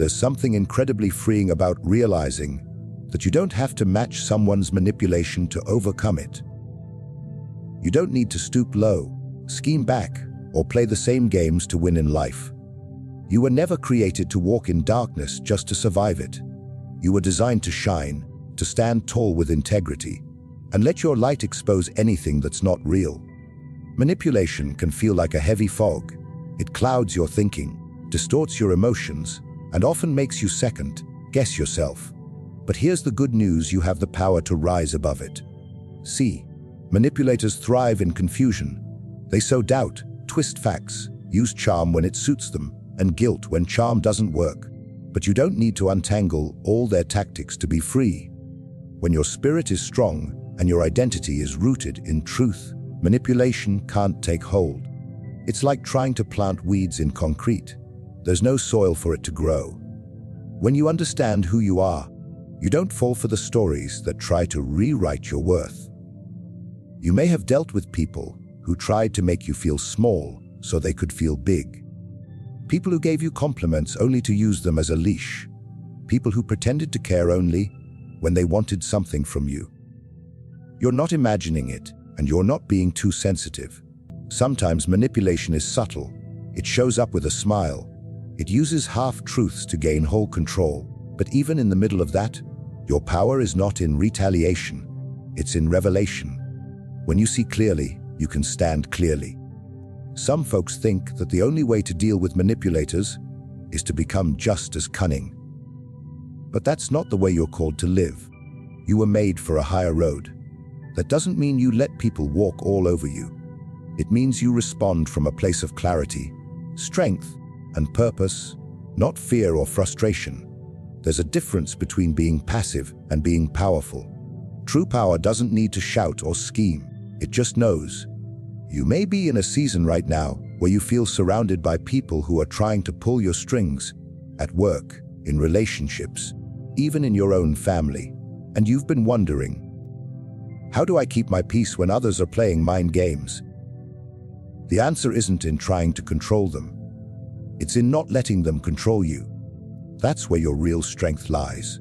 There's something incredibly freeing about realizing that you don't have to match someone's manipulation to overcome it. You don't need to stoop low, scheme back, or play the same games to win in life. You were never created to walk in darkness just to survive it. You were designed to shine, to stand tall with integrity, and let your light expose anything that's not real. Manipulation can feel like a heavy fog. It clouds your thinking, distorts your emotions, and often makes you second-guess yourself. But here's the good news: you have the power to rise above it. See, manipulators thrive in confusion. They sow doubt, twist facts, use charm when it suits them, and guilt when charm doesn't work. But you don't need to untangle all their tactics to be free. When your spirit is strong and your identity is rooted in truth, manipulation can't take hold. It's like trying to plant weeds in concrete. There's no soil for it to grow. When you understand who you are, you don't fall for the stories that try to rewrite your worth. You may have dealt with people who tried to make you feel small so they could feel big. People who gave you compliments only to use them as a leash. People who pretended to care only when they wanted something from you. You're not imagining it, and you're not being too sensitive. Sometimes manipulation is subtle. It shows up with a smile. It uses half-truths to gain whole control. But even in the middle of that, your power is not in retaliation. It's in revelation. When you see clearly, you can stand clearly. Some folks think that the only way to deal with manipulators is to become just as cunning. But that's not the way you're called to live. You were made for a higher road. That doesn't mean you let people walk all over you. It means you respond from a place of clarity, strength, and purpose, not fear or frustration. There's a difference between being passive and being powerful. True power doesn't need to shout or scheme. It just knows. You may be in a season right now where you feel surrounded by people who are trying to pull your strings, at work, in relationships, even in your own family, and you've been wondering, how do I keep my peace when others are playing mind games? The answer isn't in trying to control them. It's in not letting them control you. That's where your real strength lies.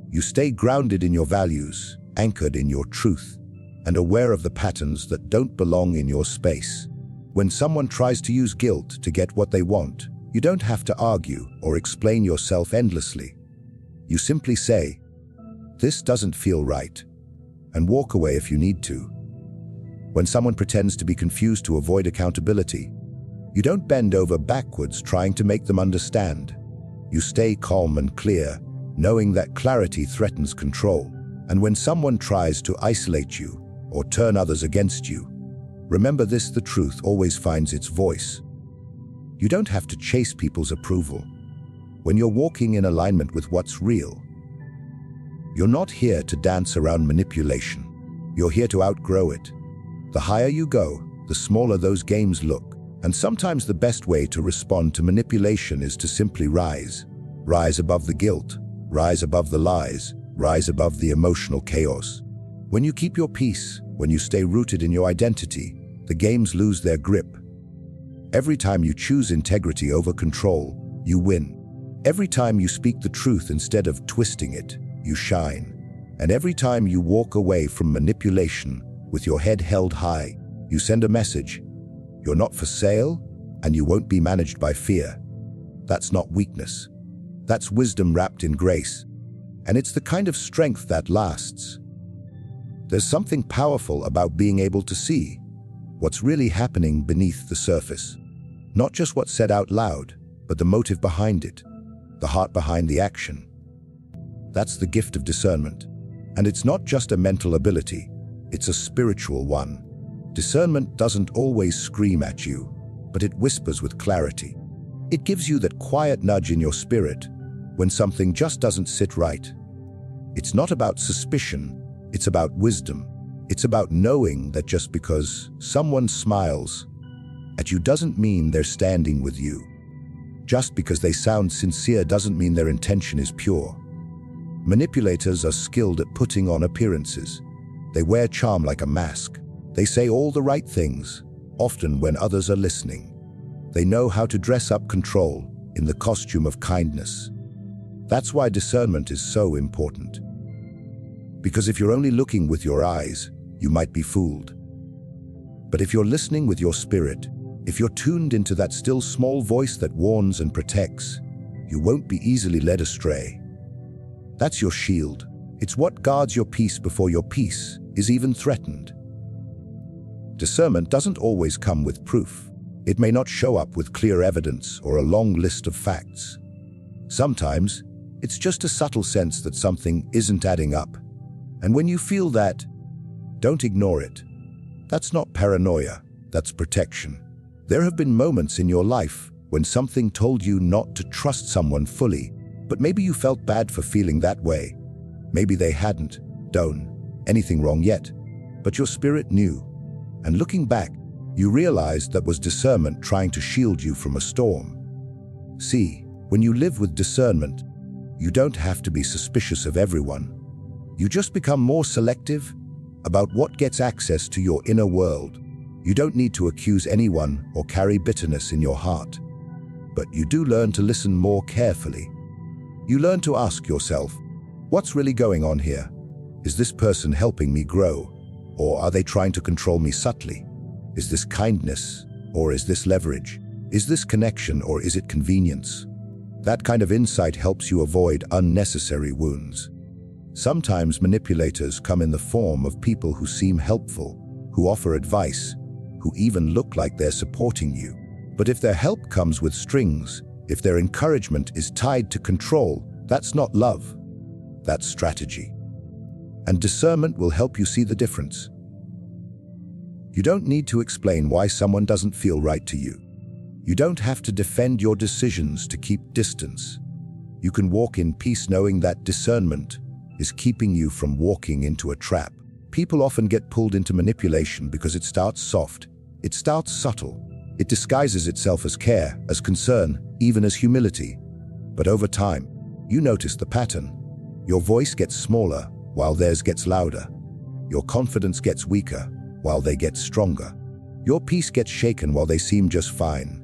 You stay grounded in your values, anchored in your truth, and aware of the patterns that don't belong in your space. When someone tries to use guilt to get what they want, you don't have to argue or explain yourself endlessly. You simply say, "This doesn't feel right," and walk away if you need to. When someone pretends to be confused to avoid accountability, you don't bend over backwards trying to make them understand. You stay calm and clear, knowing that clarity threatens control. And when someone tries to isolate you or turn others against you, remember this: the truth always finds its voice. You don't have to chase people's approval. When you're walking in alignment with what's real, you're not here to dance around manipulation. You're here to outgrow it. The higher you go, the smaller those games look. And sometimes the best way to respond to manipulation is to simply rise. Rise above the guilt, rise above the lies, rise above the emotional chaos. When you keep your peace, when you stay rooted in your identity, the games lose their grip. Every time you choose integrity over control, you win. Every time you speak the truth instead of twisting it, you shine. And every time you walk away from manipulation with your head held high, you send a message: you're not for sale, and you won't be managed by fear. That's not weakness. That's wisdom wrapped in grace. And it's the kind of strength that lasts. There's something powerful about being able to see what's really happening beneath the surface. Not just what's said out loud, but the motive behind it, the heart behind the action. That's the gift of discernment. And it's not just a mental ability, it's a spiritual one. Discernment doesn't always scream at you, but it whispers with clarity. It gives you that quiet nudge in your spirit when something just doesn't sit right. It's not about suspicion, it's about wisdom. It's about knowing that just because someone smiles at you doesn't mean they're standing with you. Just because they sound sincere doesn't mean their intention is pure. Manipulators are skilled at putting on appearances. They wear charm like a mask. They say all the right things, often when others are listening. They know how to dress up control in the costume of kindness. That's why discernment is so important. Because if you're only looking with your eyes, you might be fooled. But if you're listening with your spirit, if you're tuned into that still small voice that warns and protects, you won't be easily led astray. That's your shield. It's what guards your peace before your peace is even threatened. Discernment doesn't always come with proof. It may not show up with clear evidence or a long list of facts. Sometimes, it's just a subtle sense that something isn't adding up. And when you feel that, don't ignore it. That's not paranoia, that's protection. There have been moments in your life when something told you not to trust someone fully, but maybe you felt bad for feeling that way. Maybe they hadn't done anything wrong yet, but your spirit knew. And looking back, you realized that was discernment trying to shield you from a storm. See, when you live with discernment, you don't have to be suspicious of everyone. You just become more selective about what gets access to your inner world. You don't need to accuse anyone or carry bitterness in your heart. But you do learn to listen more carefully. You learn to ask yourself, what's really going on here? Is this person helping me grow? Or are they trying to control me subtly? Is this kindness, or is this leverage? Is this connection, or is it convenience? That kind of insight helps you avoid unnecessary wounds. Sometimes manipulators come in the form of people who seem helpful, who offer advice, who even look like they're supporting you. But if their help comes with strings, if their encouragement is tied to control, that's not love. That's strategy. And discernment will help you see the difference. You don't need to explain why someone doesn't feel right to you. You don't have to defend your decisions to keep distance. You can walk in peace knowing that discernment is keeping you from walking into a trap. People often get pulled into manipulation because it starts soft. It starts subtle. It disguises itself as care, as concern, even as humility. But over time, you notice the pattern. Your voice gets smaller while theirs gets louder. Your confidence gets weaker while they get stronger. Your peace gets shaken while they seem just fine.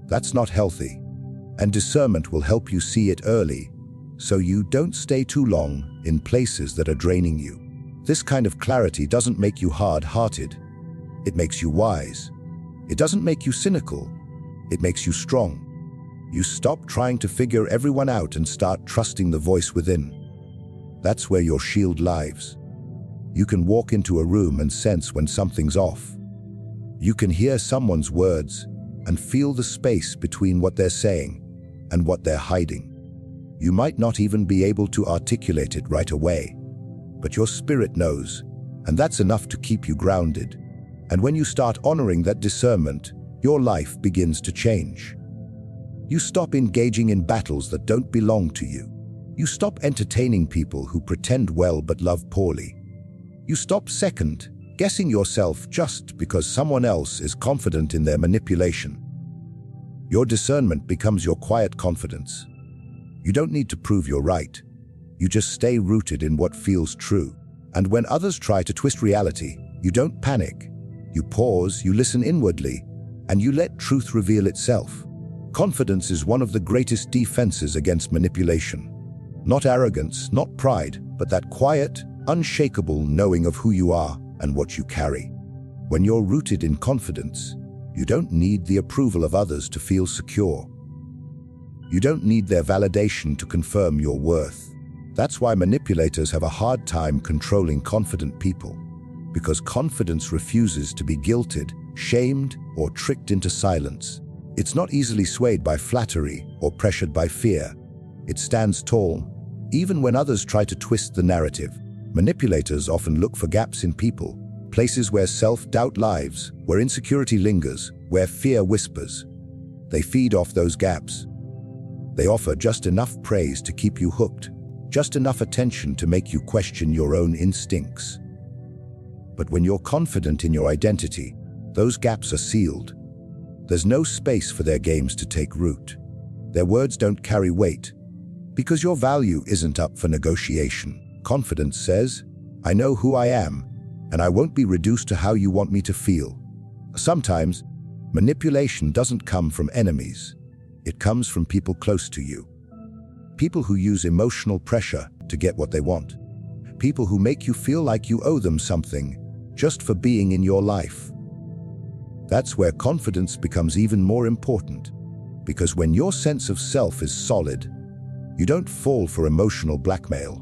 That's not healthy. And discernment will help you see it early, so you don't stay too long in places that are draining you. This kind of clarity doesn't make you hard-hearted. It makes you wise. It doesn't make you cynical. It makes you strong. You stop trying to figure everyone out and start trusting the voice within. That's where your shield lies. You can walk into a room and sense when something's off. You can hear someone's words and feel the space between what they're saying and what they're hiding. You might not even be able to articulate it right away, but your spirit knows, and that's enough to keep you grounded. And when you start honoring that discernment, your life begins to change. You stop engaging in battles that don't belong to you. You stop entertaining people who pretend well but love poorly. You stop second-guessing yourself just because someone else is confident in their manipulation. Your discernment becomes your quiet confidence. You don't need to prove you're right. You just stay rooted in what feels true. And when others try to twist reality, you don't panic. You pause, you listen inwardly, and you let truth reveal itself. Confidence is one of the greatest defenses against manipulation. Not arrogance, not pride, but that quiet, unshakable knowing of who you are and what you carry. When you're rooted in confidence, you don't need the approval of others to feel secure. You don't need their validation to confirm your worth. That's why manipulators have a hard time controlling confident people, because confidence refuses to be guilted, shamed, or tricked into silence. It's not easily swayed by flattery or pressured by fear. It stands tall, even when others try to twist the narrative. Manipulators often look for gaps in people, places where self-doubt lives, where insecurity lingers, where fear whispers. They feed off those gaps. They offer just enough praise to keep you hooked, just enough attention to make you question your own instincts. But when you're confident in your identity, those gaps are sealed. There's no space for their games to take root. Their words don't carry weight, because your value isn't up for negotiation. Confidence says, I know who I am, and I won't be reduced to how you want me to feel. Sometimes, manipulation doesn't come from enemies. It comes from people close to you. People who use emotional pressure to get what they want. People who make you feel like you owe them something just for being in your life. That's where confidence becomes even more important, because when your sense of self is solid, you don't fall for emotional blackmail.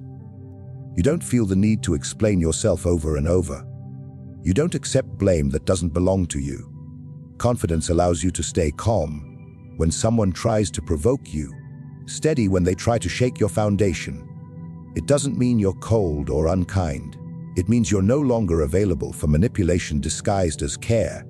You don't feel the need to explain yourself over and over. You don't accept blame that doesn't belong to you. Confidence allows you to stay calm when someone tries to provoke you, steady when they try to shake your foundation. It doesn't mean you're cold or unkind. It means you're no longer available for manipulation disguised as care.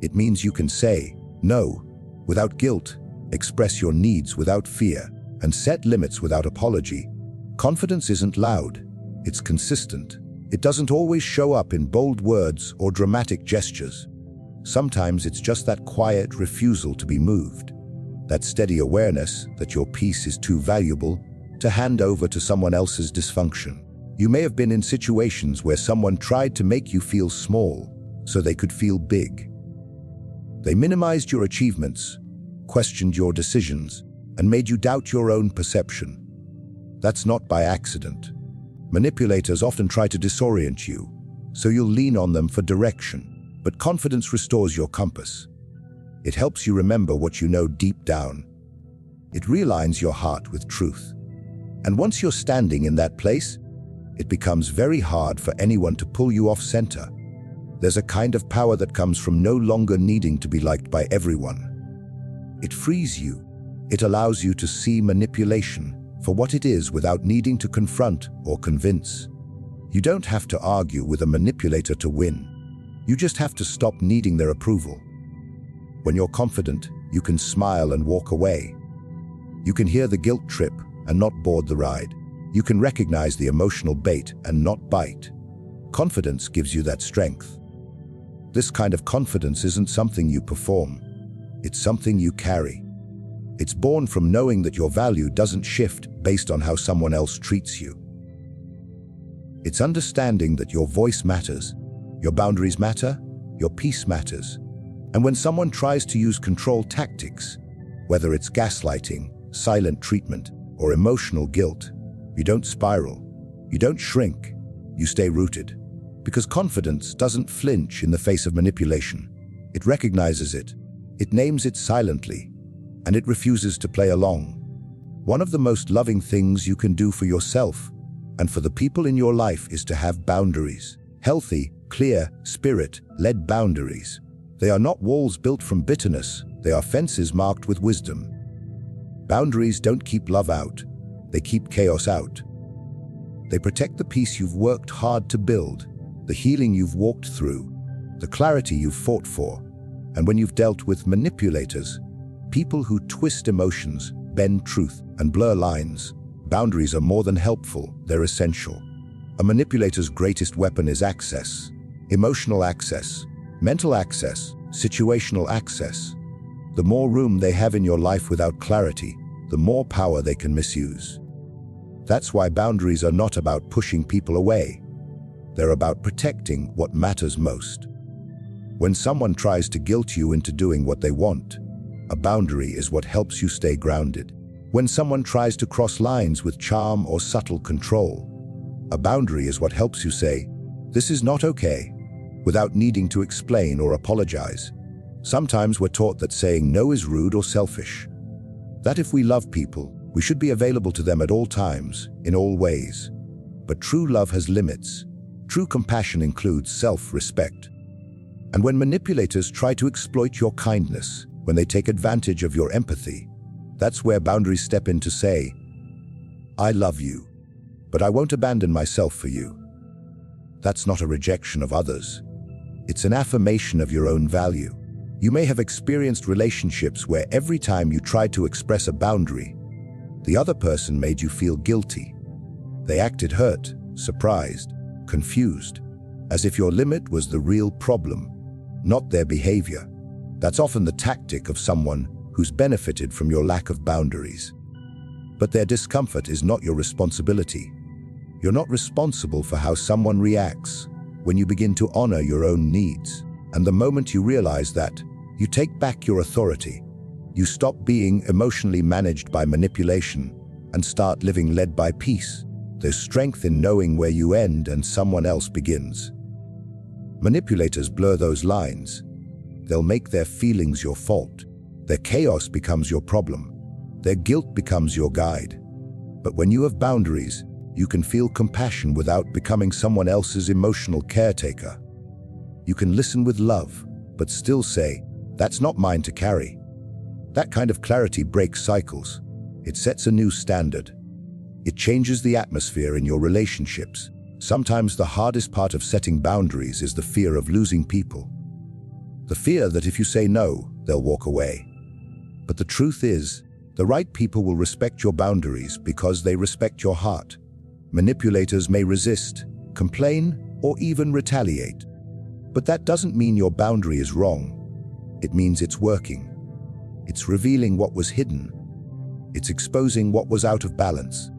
It means you can say no without guilt, express your needs without fear, and set limits without apology. Confidence isn't loud, it's consistent. It doesn't always show up in bold words or dramatic gestures. Sometimes it's just that quiet refusal to be moved, that steady awareness that your peace is too valuable to hand over to someone else's dysfunction. You may have been in situations where someone tried to make you feel small so they could feel big. They minimized your achievements, questioned your decisions, and made you doubt your own perception. That's not by accident. Manipulators often try to disorient you, so you'll lean on them for direction. But confidence restores your compass. It helps you remember what you know deep down. It realigns your heart with truth. And once you're standing in that place, it becomes very hard for anyone to pull you off center. There's a kind of power that comes from no longer needing to be liked by everyone. It frees you. It allows you to see manipulation for what it is without needing to confront or convince. You don't have to argue with a manipulator to win. You just have to stop needing their approval. When you're confident, you can smile and walk away. You can hear the guilt trip and not board the ride. You can recognize the emotional bait and not bite. Confidence gives you that strength. This kind of confidence isn't something you perform. It's something you carry. It's born from knowing that your value doesn't shift based on how someone else treats you. It's understanding that your voice matters, your boundaries matter, your peace matters. And when someone tries to use control tactics, whether it's gaslighting, silent treatment, or emotional guilt, you don't spiral, you don't shrink, you stay rooted. Because confidence doesn't flinch in the face of manipulation. It recognizes it, it names it silently, and it refuses to play along. One of the most loving things you can do for yourself and for the people in your life is to have boundaries. Healthy, clear, spirit-led boundaries. They are not walls built from bitterness, they are fences marked with wisdom. Boundaries don't keep love out, they keep chaos out. They protect the peace you've worked hard to build, the healing you've walked through, the clarity you've fought for. And when you've dealt with manipulators, people who twist emotions, bend truth, and blur lines, boundaries are more than helpful, they're essential. A manipulator's greatest weapon is access. Emotional access, mental access, situational access. The more room they have in your life without clarity, the more power they can misuse. That's why boundaries are not about pushing people away. They're about protecting what matters most. When someone tries to guilt you into doing what they want, a boundary is what helps you stay grounded. When someone tries to cross lines with charm or subtle control, a boundary is what helps you say, "This is not okay," without needing to explain or apologize. Sometimes we're taught that saying no is rude or selfish. That if we love people, we should be available to them at all times, in all ways. But true love has limits. True compassion includes self-respect. And when manipulators try to exploit your kindness, when they take advantage of your empathy, that's where boundaries step in to say, "I love you, but I won't abandon myself for you." That's not a rejection of others. It's an affirmation of your own value. You may have experienced relationships where every time you tried to express a boundary, the other person made you feel guilty. They acted hurt, surprised, confused, as if your limit was the real problem, not their behavior. That's often the tactic of someone who's benefited from your lack of boundaries. But their discomfort is not your responsibility. You're not responsible for how someone reacts. When you begin to honor your own needs, and the moment you realize that, you take back your authority. You stop being emotionally managed by manipulation and start living led by peace. There's strength in knowing where you end and someone else begins. Manipulators blur those lines. They'll make their feelings your fault. Their chaos becomes your problem. Their guilt becomes your guide. But when you have boundaries, you can feel compassion without becoming someone else's emotional caretaker. You can listen with love, but still say, "That's not mine to carry." That kind of clarity breaks cycles. It sets a new standard. It changes the atmosphere in your relationships. Sometimes the hardest part of setting boundaries is the fear of losing people. The fear that if you say no, they'll walk away. But the truth is, the right people will respect your boundaries because they respect your heart. Manipulators may resist, complain, or even retaliate. But that doesn't mean your boundary is wrong. It means it's working. It's revealing what was hidden. It's exposing what was out of balance.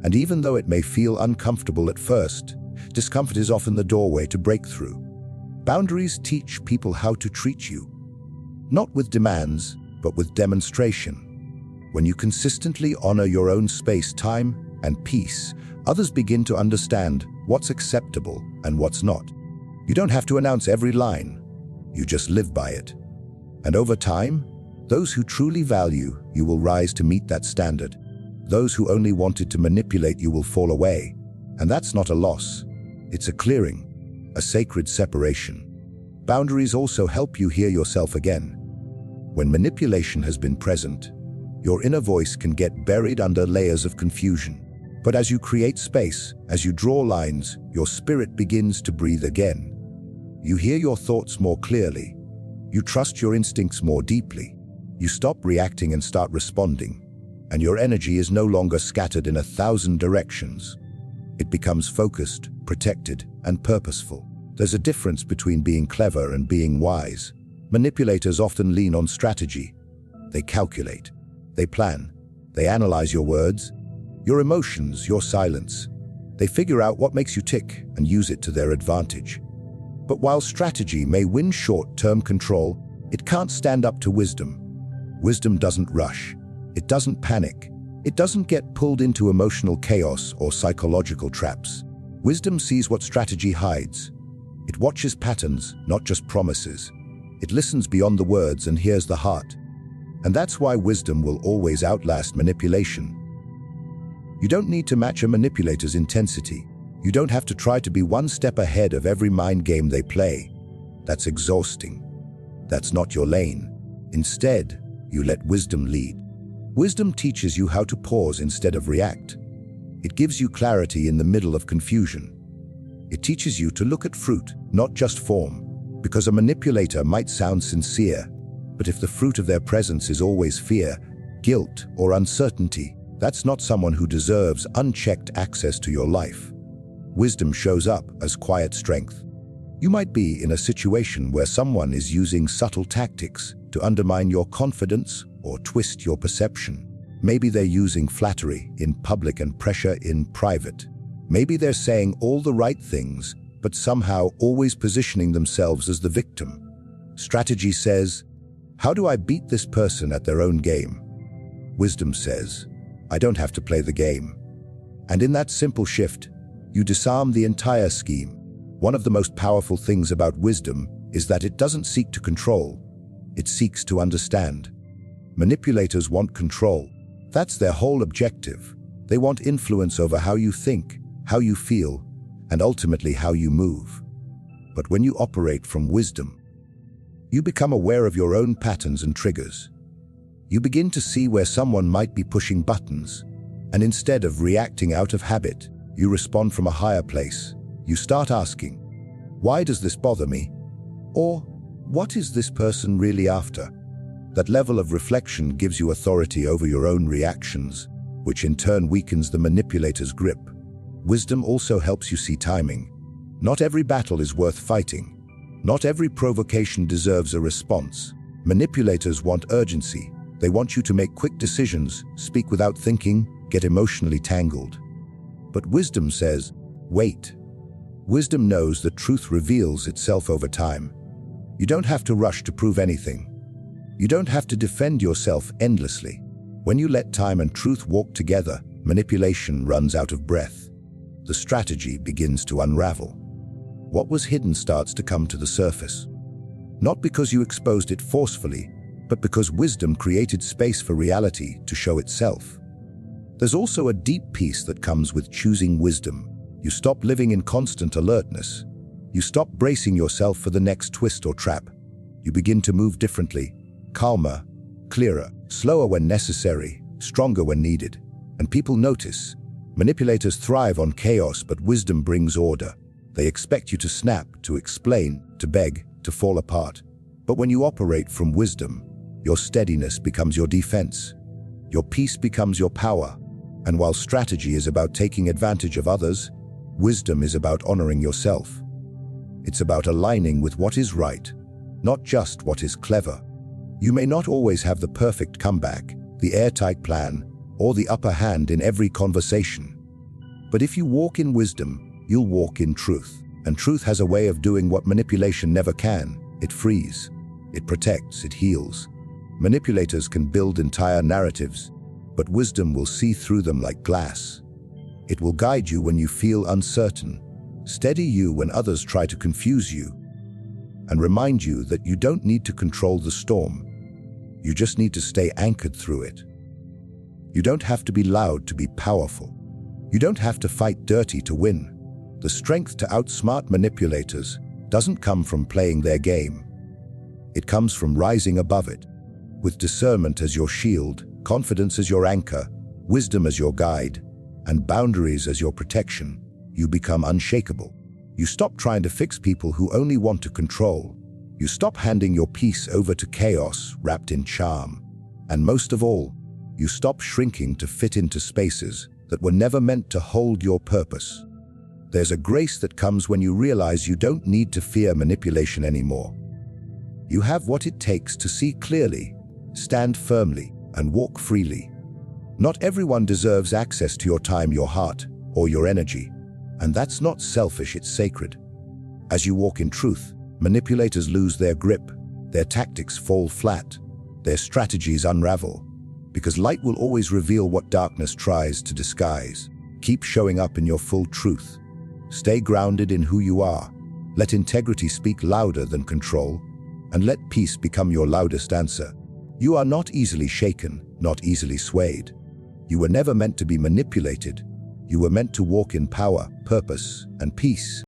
And even though it may feel uncomfortable at first, discomfort is often the doorway to breakthrough. Boundaries teach people how to treat you. Not with demands, but with demonstration. When you consistently honor your own space, time, and peace, others begin to understand what's acceptable and what's not. You don't have to announce every line. You just live by it. And over time, those who truly value you will rise to meet that standard. Those who only wanted to manipulate you will fall away. And that's not a loss. It's a clearing, a sacred separation. Boundaries also help you hear yourself again. When manipulation has been present, your inner voice can get buried under layers of confusion. But as you create space, as you draw lines, your spirit begins to breathe again. You hear your thoughts more clearly. You trust your instincts more deeply. You stop reacting and start responding. And your energy is no longer scattered in 1,000 directions. It becomes focused, protected, and purposeful. There's a difference between being clever and being wise. Manipulators often lean on strategy. They calculate. They plan. They analyze your words, your emotions, your silence. They figure out what makes you tick and use it to their advantage. But while strategy may win short-term control, it can't stand up to wisdom. Wisdom doesn't rush. It doesn't panic. It doesn't get pulled into emotional chaos or psychological traps. Wisdom sees what strategy hides. It watches patterns, not just promises. It listens beyond the words and hears the heart. And that's why wisdom will always outlast manipulation. You don't need to match a manipulator's intensity. You don't have to try to be one step ahead of every mind game they play. That's exhausting. That's not your lane. Instead, you let wisdom lead. Wisdom teaches you how to pause instead of react. It gives you clarity in the middle of confusion. It teaches you to look at fruit, not just form, because a manipulator might sound sincere, but if the fruit of their presence is always fear, guilt, or uncertainty, that's not someone who deserves unchecked access to your life. Wisdom shows up as quiet strength. You might be in a situation where someone is using subtle tactics to undermine your confidence or twist your perception. Maybe they're using flattery in public and pressure in private. Maybe they're saying all the right things, but somehow always positioning themselves as the victim. Strategy says, "How do I beat this person at their own game?" Wisdom says, "I don't have to play the game." And in that simple shift, you disarm the entire scheme. One of the most powerful things about wisdom is that it doesn't seek to control. It seeks to understand. Manipulators want control. That's their whole objective. They want influence over how you think, how you feel, and ultimately how you move. But when you operate from wisdom, you become aware of your own patterns and triggers. You begin to see where someone might be pushing buttons, and instead of reacting out of habit, you respond from a higher place. You start asking, "Why does this bother me?" Or, "What is this person really after?" That level of reflection gives you authority over your own reactions, which in turn weakens the manipulator's grip. Wisdom also helps you see timing. Not every battle is worth fighting. Not every provocation deserves a response. Manipulators want urgency. They want you to make quick decisions, speak without thinking, get emotionally tangled. But wisdom says, wait. Wisdom knows that truth reveals itself over time. You don't have to rush to prove anything. You don't have to defend yourself endlessly. When you let time and truth walk together, manipulation runs out of breath. The strategy begins to unravel. What was hidden starts to come to the surface. Not because you exposed it forcefully, but because wisdom created space for reality to show itself. There's also a deep peace that comes with choosing wisdom. You stop living in constant alertness. You stop bracing yourself for the next twist or trap. You begin to move differently, calmer, clearer, slower when necessary, stronger when needed. And people notice. Manipulators thrive on chaos, but wisdom brings order. They expect you to snap, to explain, to beg, to fall apart. But when you operate from wisdom, your steadiness becomes your defense. Your peace becomes your power. And while strategy is about taking advantage of others, wisdom is about honoring yourself. It's about aligning with what is right, not just what is clever. You may not always have the perfect comeback, the airtight plan, or the upper hand in every conversation. But if you walk in wisdom, you'll walk in truth. And truth has a way of doing what manipulation never can. It frees, it protects, it heals. Manipulators can build entire narratives, but wisdom will see through them like glass. It will guide you when you feel uncertain, steady you when others try to confuse you, and remind you that you don't need to control the storm. You just need to stay anchored through it. You don't have to be loud to be powerful. You don't have to fight dirty to win. The strength to outsmart manipulators doesn't come from playing their game. It comes from rising above it. With discernment as your shield, confidence as your anchor, wisdom as your guide, and boundaries as your protection, you become unshakable. You stop trying to fix people who only want to control. You stop handing your peace over to chaos wrapped in charm. And most of all, you stop shrinking to fit into spaces that were never meant to hold your purpose. There's a grace that comes when you realize you don't need to fear manipulation anymore. You have what it takes to see clearly, stand firmly, and walk freely. Not everyone deserves access to your time, your heart, or your energy. And that's not selfish, it's sacred. As you walk in truth, manipulators lose their grip, their tactics fall flat, their strategies unravel. Because light will always reveal what darkness tries to disguise. Keep showing up in your full truth. Stay grounded in who you are. Let integrity speak louder than control, and let peace become your loudest answer. You are not easily shaken, not easily swayed. You were never meant to be manipulated. You were meant to walk in power, purpose, and peace.